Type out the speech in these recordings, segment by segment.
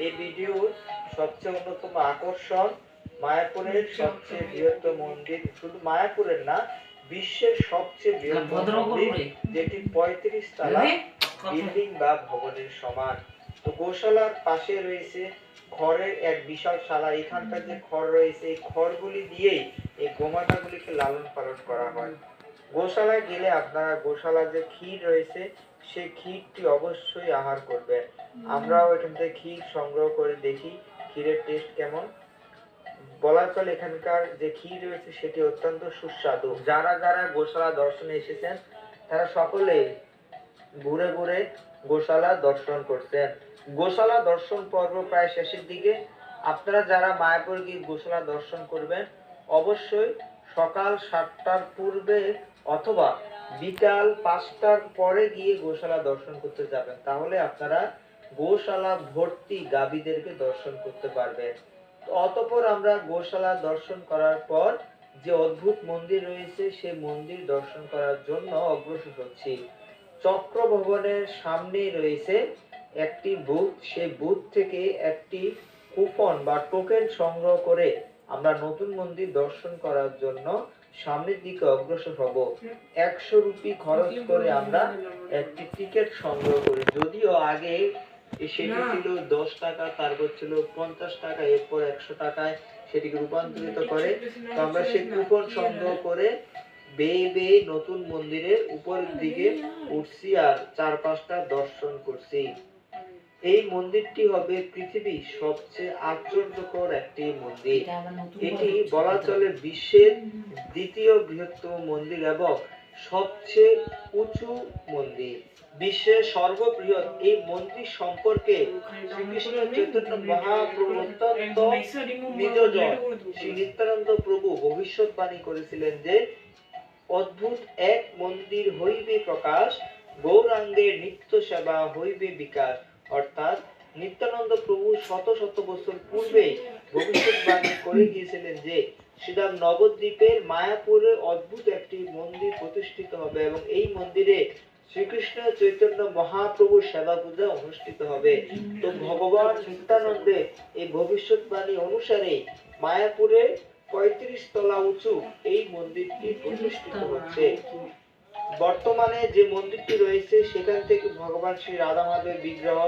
এই ভিডিওর সবচেয়ে অন্যতম আকর্ষণ মায়াপুরের সবচেয়ে বৃহত্তম মন্দির, শুধু মায়াপুরের না, বিশ্বের সবচেয়ে বৃহত্তম মন্দির, যেটি 35 তলা বিল্ডিং বা ভবনের সমান। তো গোশালার পাশে রয়েছে খড়ের এক বিশাল শালা। এখানকার যে খড় রয়েছে, এই খড়গুলি দিয়েই এই গোমাতাগুলিকে লালন পালন করা হয়। গোশালায় গেলে আপনারা গোশালার যে ক্ষীর রয়েছে সেই ক্ষীরটি অবশ্যই আহার করবেন। আমরাও এখান থেকে ক্ষীর সংগ্রহ করে দেখি ক্ষীরের টেস্ট কেমন। বলা চলে এখানকার যে ক্ষীর রয়েছে সেটি অত্যন্ত সুস্বাদু। যারা যারা গোশালা দর্শনে এসেছেন তারা সকলে ঘুরে ঘুরে গোশালা দর্শন করছেন। গোশালা দর্শন পর্ব প্রায় শেষের দিকে। আপনারা যারা মায়াপুর গিয়ে গোশালা দর্শন করবেন অবশ্যই সকাল 7টার পূর্বে অথবা বিকাল 5টার পরে গিয়ে গোশালা দর্শন করতে যাবেন, তাহলে আপনারা গোশালা ভর্তি গাভীদেরকে দর্শন করতে পারবেন। অতঃপর আমরা গোশালা দর্শন করার পর যে অদ্ভুত মন্দির রয়েছে সেই মন্দির দর্শন করার জন্য অগ্রসর হচ্ছি। চক্র ভবনের সামনেই রয়েছে একটি বুথ। সেই বুথ থেকে একটি কুপন বা টোকেন সংগ্রহ করে আমরা নতুন মন্দির দর্শন করার জন্য সামনের দিকে অগ্রসর হব। 100 রুপি খরচ করে আমরা একটি টিকিট সংগ্রহ করি। যদিও আগে সেটি ছিল 10 টাকা, তারপর ছিল 50 টাকা, এরপর 100 টাকায় সেটিকে রূপান্তরিত করে। তো আমরা সেই কুপন সংগ্রহ করে বেয়ে বেয়ে নতুন মন্দিরের উপরের দিকে উঠছি আর 4-5টা দর্শন করছি। এই মন্দিরটি হবে পৃথিবীর সবচেয়ে আশ্চর্যকর একটি মন্দির। এটি বলা চলে বিশ্বের দ্বিতীয় বৃহত্তম মন্দির এবং সবচেয়ে উঁচু মন্দির। বিশ্বের সর্ববৃহৎ এই মন্দির সম্পর্কে শ্রীকৃষ্ণ চৈতন্য মহাপ্রভু অত্যন্ত নিজজন শ্রী নিত্যানন্দ প্রভু ভবিষ্যৎবাণী করেছিলেন যে অদ্ভুত এক মন্দির হইবে প্রকাশ, গৌরাঙ্গের নিত্য সেবা হইবে বিকাশ। অর্থাৎ নিত্যানন্দ প্রভু শত শত বছর পূর্বে ভবিষ্যৎবাণী করে গিয়েছিলেন যে শ্রীরাম নবদ্বীপের মায়াপুরে অদ্ভুত একটি মন্দির প্রতিষ্ঠিত হবে এবং এই মন্দিরে শ্রীকৃষ্ণ চৈতন্য মহাপ্রভুর সেবা পূজা অনুষ্ঠিত হবে। তো ভগবান নিত্যানন্দের এই ভবিষ্যৎবাণী অনুসারে মায়াপুরে 35 তলা উঁচু এই মন্দিরটি প্রতিষ্ঠিত হচ্ছে। বর্তমানে যে মন্দিরটি রয়েছে সেখান থেকে ভগবান শ্রী রাধা মাধবের বিগ্রহ,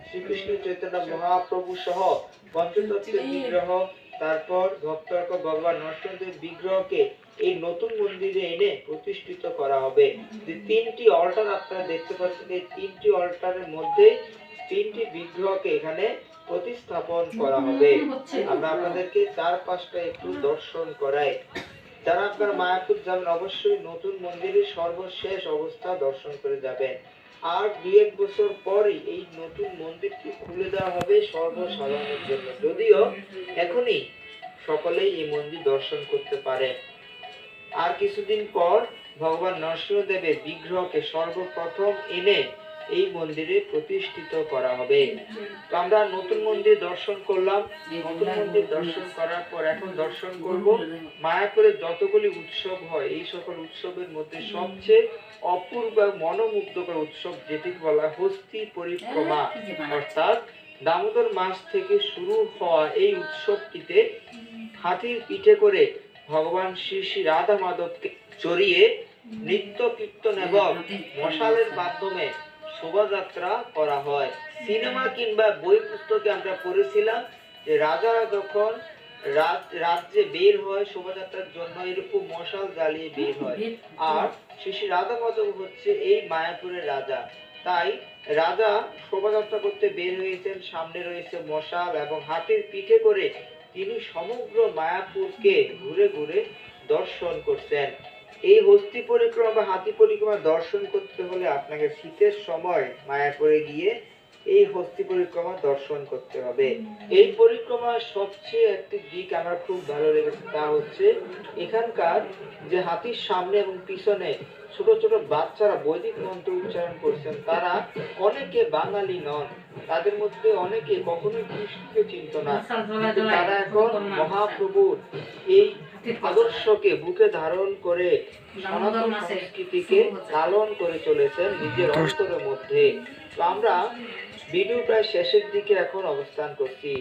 শ্রীকৃষ্ণ চৈতন্য মহাপ্রভু সহ পঞ্চতত্ত্বের বিগ্রহ, তারপর ভক্তর্ক ভগবান নরসিংহের বিগ্রহকে এই নতুন মন্দিরে এনে প্রতিষ্ঠিত করা হবে। যে 3টি অল্টার আপনারা দেখতে পাচ্ছেন, এই 3টি অল্টারের মধ্যে 3টি বিগ্রহকে এখানে প্রতিস্থাপন করা হবে। আমরা আপনাদেরকে 4-5টা একটু দর্শন করাই। যারা আপনার মায়াপুর যাবেন অবশ্যই নতুন মন্দিরের সর্বশেষ অবস্থা দর্শন করে যাবেন। আর 2-1 বছর পরই এই নতুন মন্দিরটি খুলে দেওয়া হবে সর্বসাধারণের জন্য। যদিও এখনই সকলেই এই মন্দির দর্শন করতে পারে। আর কিছুদিন পর ভগবান নরসিংহদেবের বিগ্রহকে সর্বপ্রথম এনে এই মন্দিরে প্রতিষ্ঠিত করা হবে। তো আমরা নতুন মন্দির দর্শন করলাম। নতুন মন্দির দর্শন করার পর এখন দর্শন করব মায়াপুরে যতগুলি উৎসব হয় এই সকল উৎসবের মধ্যে সবচেয়ে অপূর্ব মনোমুগ্ধকর উৎসব যেটি বলা হস্তি পরিক্রমা। অর্থাৎ দামোদর মাস থেকে শুরু হওয়া এই উৎসবটিতে হাতির পিঠে করে ভগবান শ্রী শ্রী রাধা মাধবকে চড়িয়ে নৃত্য কীর্তন এবং মশালের মাধ্যমে শোভাযাত্রা করা হয়। সিনেমা কিংবা বই পুস্তকে আমরা পড়েছিলাম যে রাজারা যখন রাজ্যে বের হয় শোভাযাত্রার জন্য এরকম মশাল জ্বালিয়ে বের হয়। আর শ্রী শ্রী রাধা মাধব হচ্ছে এই মায়াপুরের রাজা। তাই রাজা শোভাযাত্রা করতে বের হয়েছেন, সামনে রয়েছে মশাল এবং হাতির পিঠে করে তিনি সমগ্র মায়াপুরকে ঘুরে ঘুরে দর্শন করছেন। এই হস্তি পরিক্রমা বা হাতি পরিক্রমা দর্শন করতে হলে আপনাকে শীতের সময় মায়াপুরে গিয়ে এই হস্তি পরিক্রমা দর্শন করতে হবে। এই পরিক্রমার সবচেয়ে একটি দিক আমার খুব ভালো লেগেছে, তা হচ্ছে এখানকার যে হাতির সামনে এবং পিছনে ছোট ছোট বাচ্চারা বৈদিক মন্ত্র উচ্চারণ করছেন, তারা অনেকে বাঙালি নন, তাদের মধ্যে অনেকে কখনোই কৃষ্ণকে চিনত না, কিন্তু তারা এখন মহাপ্রভুর এই আদর্শকে বুকে ধারণ করে সনাতন সংস্কৃতিকে লালন করে চলেছেন নিজের অন্তরের মধ্যে। তো আমরা ভিডিও প্রায় শেষের দিকে এখন অবস্থান করছি।